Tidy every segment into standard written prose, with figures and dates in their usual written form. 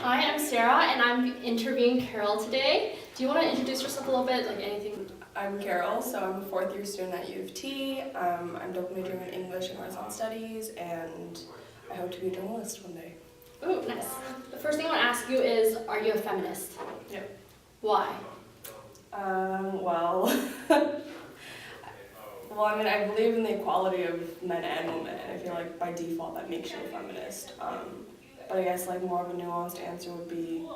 Hi, I'm Sarah, and I'm interviewing Carol today. Do you want to introduce yourself a little bit, like anything? I'm Carol, so I'm a fourth year student at U of T. I'm double majoring in English and Renaissance Studies, and I hope to be a journalist one day. Ooh, nice. The first thing I want to ask you is, are you a feminist? Yep. Why? Well, I mean, I believe in the equality of men and women, and I feel like by default that makes you a feminist. But I guess like more of a nuanced answer would be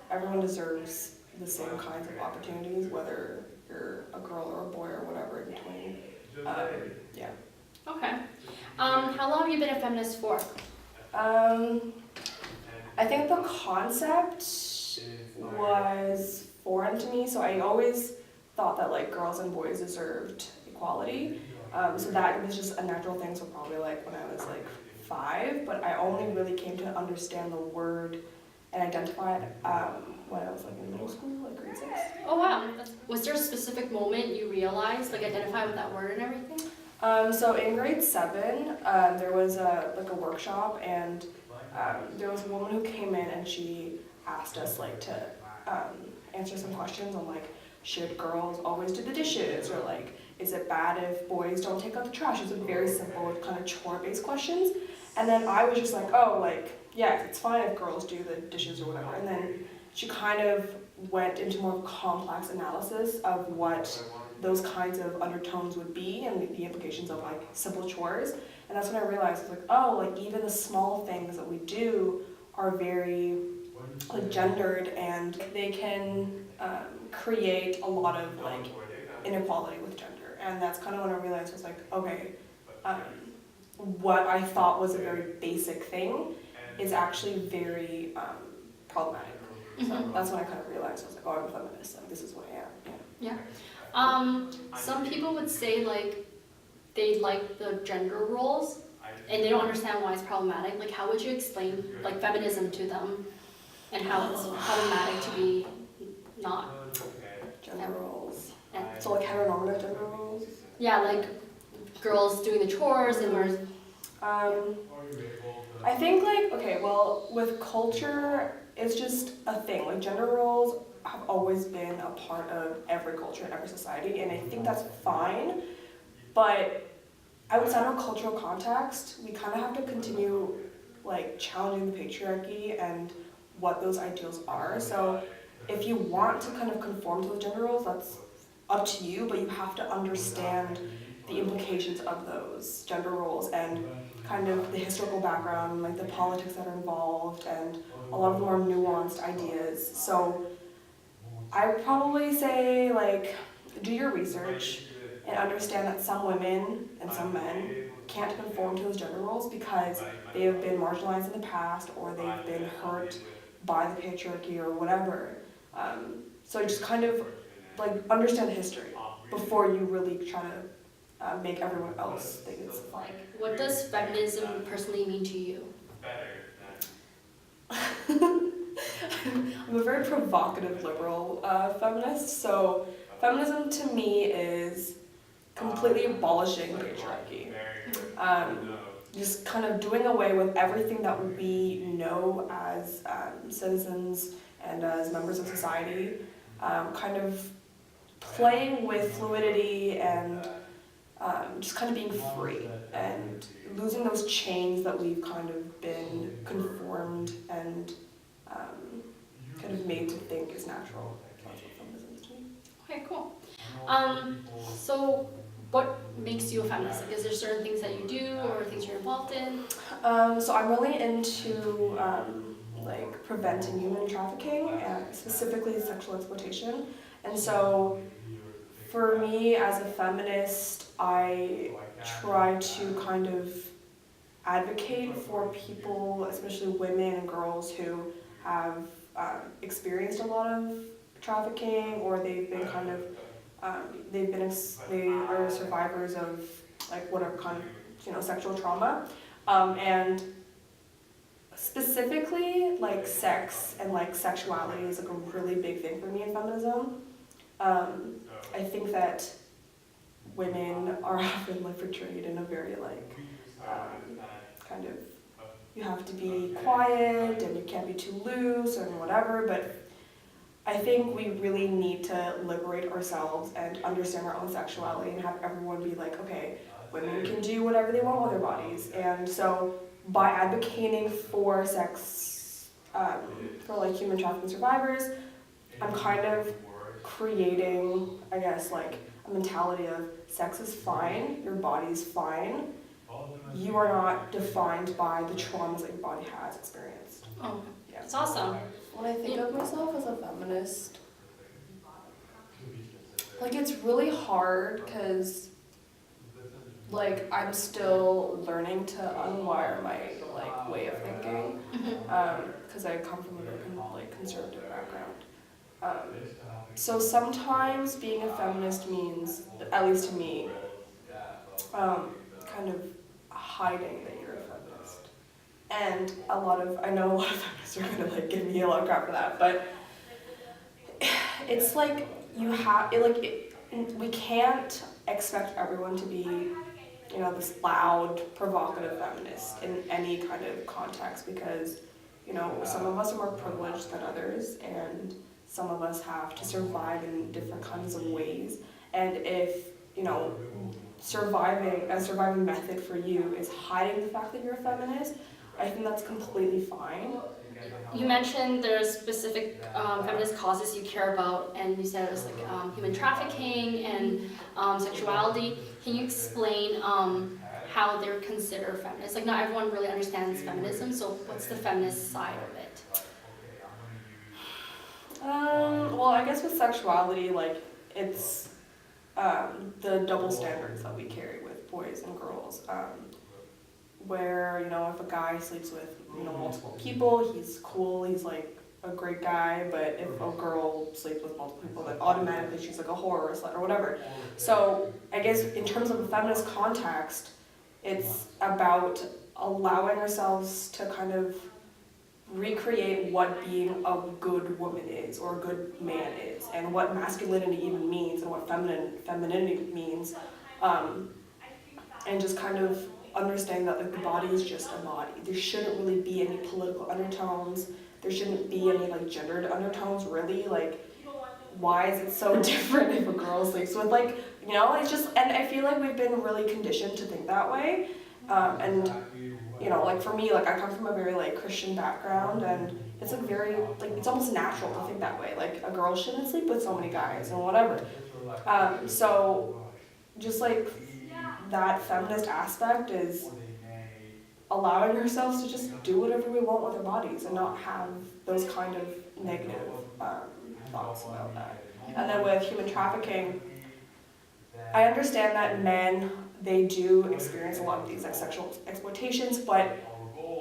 everyone deserves the same kinds of opportunities, whether you're a girl or a boy or whatever in between. Yeah. Okay. How long have you been a feminist for? I think the concept was foreign to me, so I always thought that like girls and boys deserved equality. So that was just a natural thing, so probably like when I was like 5, but I only really came to understand the word and identify it when I was like in middle school, like grade 6. Oh wow. Was there a specific moment you realized, like identify with that word and everything? So in grade 7, there was a workshop, and there was a woman who came in and she asked us like to answer some questions on like, should girls always do the dishes, or like, is it bad if boys don't take out the trash? It's a very simple kind of chore-based questions. And then I was just like, oh, like, yeah, it's fine if girls do the dishes or whatever. And then she kind of went into more complex analysis of what those kinds of undertones would be and the implications of like simple chores. And that's when I realized, like, oh, like even the small things that we do are very like gendered, and they can create a lot of like inequality with gender. And that's kind of when I realized, I was like, okay, what I thought was a very basic thing is actually very problematic. So that's when I kind of realized, I was like, oh, I'm a feminist, like this is what I am. Yeah. Some people would say like they like the gender roles and they don't understand why it's problematic. Like how would you explain like feminism to them and how it's problematic to be not Gender roles. Yeah. So like heteronormative gender roles? Yeah, like girls doing the chores and whereas I think like, okay, well, with culture, it's just a thing. Like gender roles have always been a part of every culture and every society, and I think that's fine. But outside of cultural context, we kind of have to continue like challenging the patriarchy and what those ideals are. So if you want to kind of conform to those gender roles, that's up to you, but you have to understand the implications of those gender roles and kind of the historical background, like the politics that are involved, and a lot of the more nuanced ideas. So I would probably say, like, do your research and understand that some women and some men can't conform to those gender roles because they have been marginalized in the past, or they've been hurt by the patriarchy or whatever. So just kind of like understand the history before you really try to make everyone else think it's fine. what does feminism personally mean to you? I'm a very provocative liberal feminist, so feminism to me is completely abolishing patriarchy. Just kind of doing away with everything that we know as citizens and as members of society, kind of playing with fluidity and just kind of being free and losing those chains that we've kind of been conformed and kind of made to think is natural. That's what feminism is to me. Okay, cool. So what makes you a feminist? Like, is there certain things that you do or things you're involved in? So I'm really into like preventing human trafficking, and specifically sexual exploitation. And so for me as a feminist, I try to kind of advocate for people, especially women and girls who have experienced a lot of trafficking, or they've been kind of they are survivors of like whatever kind of sexual trauma, and specifically like sex and like sexuality is like a really big thing for me in feminism. I think that women are often like portrayed in a very like kind of you have to be quiet and you can't be too loose and whatever, but I think we really need to liberate ourselves and understand our own sexuality and have everyone be like, okay, women can do whatever they want with their bodies. And so by advocating for sex, for like human trafficking survivors, I'm kind of creating, I guess, like a mentality of sex is fine, your body's fine, you are not defined by the traumas that your body has experienced. Oh, Yeah. it's awesome. When I think of myself as a feminist, like it's really hard because like I'm still learning to unwire my like way of thinking because I come from a very like conservative background. So sometimes being a feminist means, at least to me, kind of hiding that you're a feminist. And I know a lot of feminists are gonna like give me a lot of crap for that, but it's like we can't expect everyone to be, you know, this loud, provocative feminist in any kind of context because, you know, some of us are more privileged than others and some of us have to survive in different kinds of ways. And if, you know, a surviving method for you is hiding the fact that you're a feminist, I think that's completely fine. You mentioned there's specific feminist causes you care about, and you said it was like human trafficking and sexuality. Can you explain how they're considered feminist? Like, not everyone really understands feminism, so what's the feminist side of it? Well, I guess with sexuality, like, it's the double standards that we carry with boys and girls. Where, you know, if a guy sleeps with, you know, multiple people, he's cool, he's like a great guy, but if a girl sleeps with multiple people, then automatically she's like a whore or a slut or whatever. So I guess in terms of a feminist context, it's about allowing ourselves to kind of recreate what being a good woman is or a good man is and what masculinity even means and what femininity means, and just kind of understand that like the body is just a body. There shouldn't really be any political undertones. There shouldn't be any like gendered undertones really. Like, why is it so different if a girl sleeps with like, you know, it's just, and I feel like we've been really conditioned to think that way. And you know, like for me, like I come from a very like Christian background and it's like very, like it's almost natural to think that way. Like a girl shouldn't sleep with so many guys and whatever. So just like that feminist aspect is allowing ourselves to just do whatever we want with our bodies and not have those kind of negative thoughts about that. And then with human trafficking, I understand that men, they do experience a lot of these like sexual exploitations, but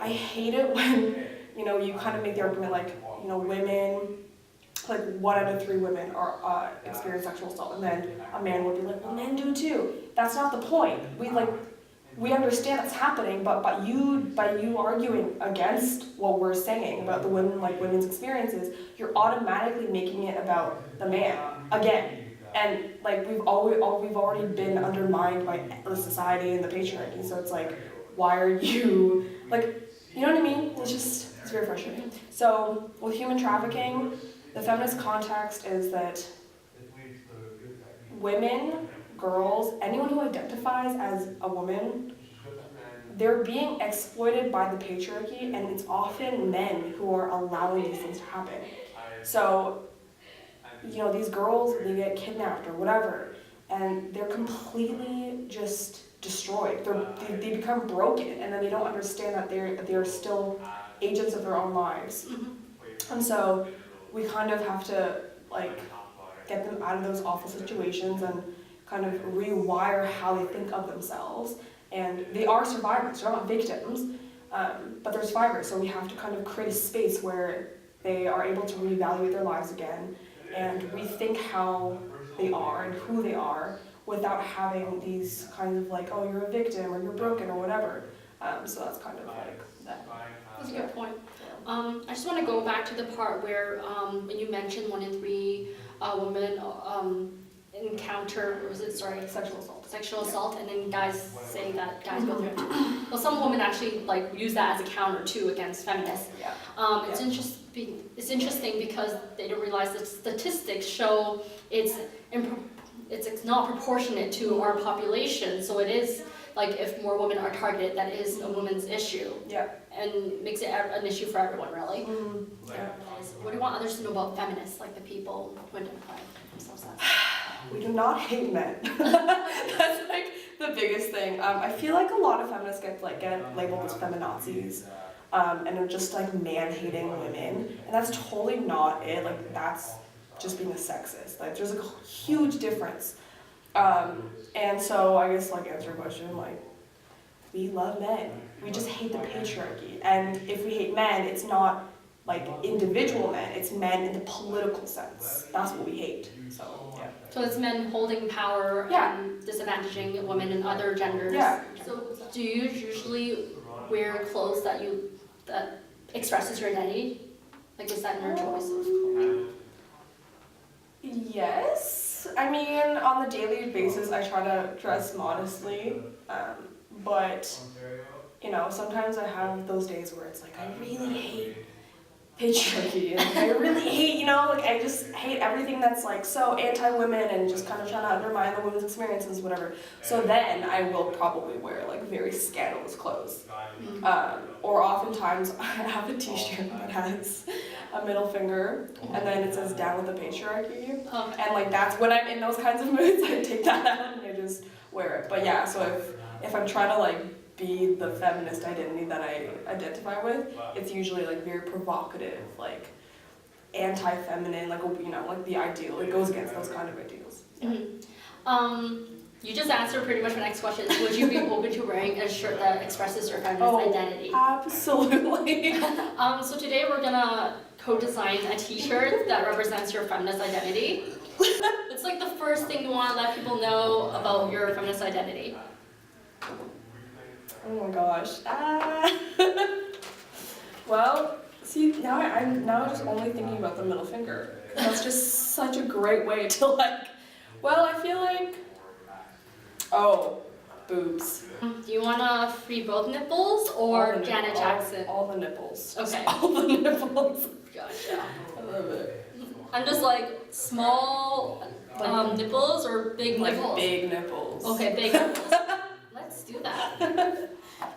I hate it when, you know, you kind of make the argument like, you know, women, like 1 out of 3 women are experience sexual assault, and then a man would be like, well, men do too. That's not the point. We understand that's happening, but by you arguing against what we're saying about the women's experiences, you're automatically making it about the man again. And like we've already been undermined by the society and the patriarchy. So it's like, why are you like, you know what I mean? It's very frustrating. So with human trafficking, the feminist context is that women, girls, anyone who identifies as a woman, they're being exploited by the patriarchy, and it's often men who are allowing these things to happen. So, you know, these girls, they get kidnapped or whatever, and they're completely just destroyed. They become broken, and then they don't understand that they're still agents of their own lives. And so we kind of have to like get them out of those awful situations and kind of rewire how they think of themselves. And they are survivors, they're not victims, but they're survivors. So we have to kind of create a space where they are able to reevaluate their lives again and rethink how they are and who they are without having these kinds of like, oh, you're a victim or you're broken or whatever. So that's kind of like that. That's a good point. I just want to go back to the part where when you mentioned 1 in 3 women encounter, or was it, sorry, Sexual assault. sexual assault, and then guys say that guys go through it too. Well, some women actually like use that as a counter too against feminists. Yeah. It's interesting. It's interesting because they don't realize that statistics show it's not proportionate to our population. So it is like if more women are targeted, that is a woman's issue. Yeah. And makes it an issue for everyone, really. Yeah. What do you want others to know about feminists, like the people who identify themselves as? We do not hate men. That's like the biggest thing. I feel like a lot of feminists get labeled as feminazis, and are just like man-hating women, and that's totally not it. Like that's just being a sexist. Like there's a huge difference. And so I guess like answer your question, like we love men. We just hate the patriarchy, and if we hate men, it's not like individual men. It's men in the political sense. That's what we hate. So yeah. So it's men holding power and disadvantaging women and other genders. Yeah. So do you usually wear clothes that expresses your identity? Like is that your choice of clothing? Yes. I mean, on the daily basis, I try to dress modestly, but you know, sometimes I have those days where it's like I really hate patriarchy, and I really hate, you know, like I just hate everything that's like so anti-women and just kind of trying to undermine the women's experiences, whatever. So then I will probably wear like very scandalous clothes. Or oftentimes I have a t-shirt that has a middle finger and then it says down with the patriarchy. And like that's when I'm in those kinds of moods, I take that out and I just wear it. But yeah, so if I'm trying to like be the feminist identity that I identify with, it's usually like very provocative, like anti-feminine, like, you know, like the ideal. It goes against those kind of ideals. Yeah. You just answered pretty much my next question. Would you be open to wearing a shirt that expresses your feminist identity? Absolutely. So today we're gonna co-design a t-shirt that represents your feminist identity. It's like the first thing you want to let people know about your feminist identity. Oh my gosh. Well, see, now I'm just only thinking about the middle finger. That's just such a great way to like, well, I feel like, boobs. Do you want to free both nipples or Janet Jackson? All the nipples. Okay. All the nipples. Gotcha. I love it. I'm just like small nipples or big nipples? Like big nipples. Okay, big nipples. Let's do that.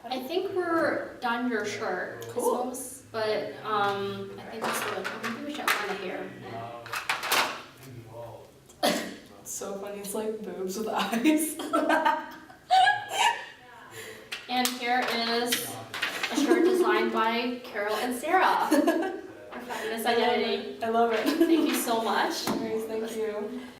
I think we're done your shirt. Cool. Almost, but I think it's good. Maybe we should add the hair. It's so funny. It's like boobs with eyes. And here is a shirt designed by Carol and Sarah. Our feminist identity. I love it. Thank you so much. Thank you.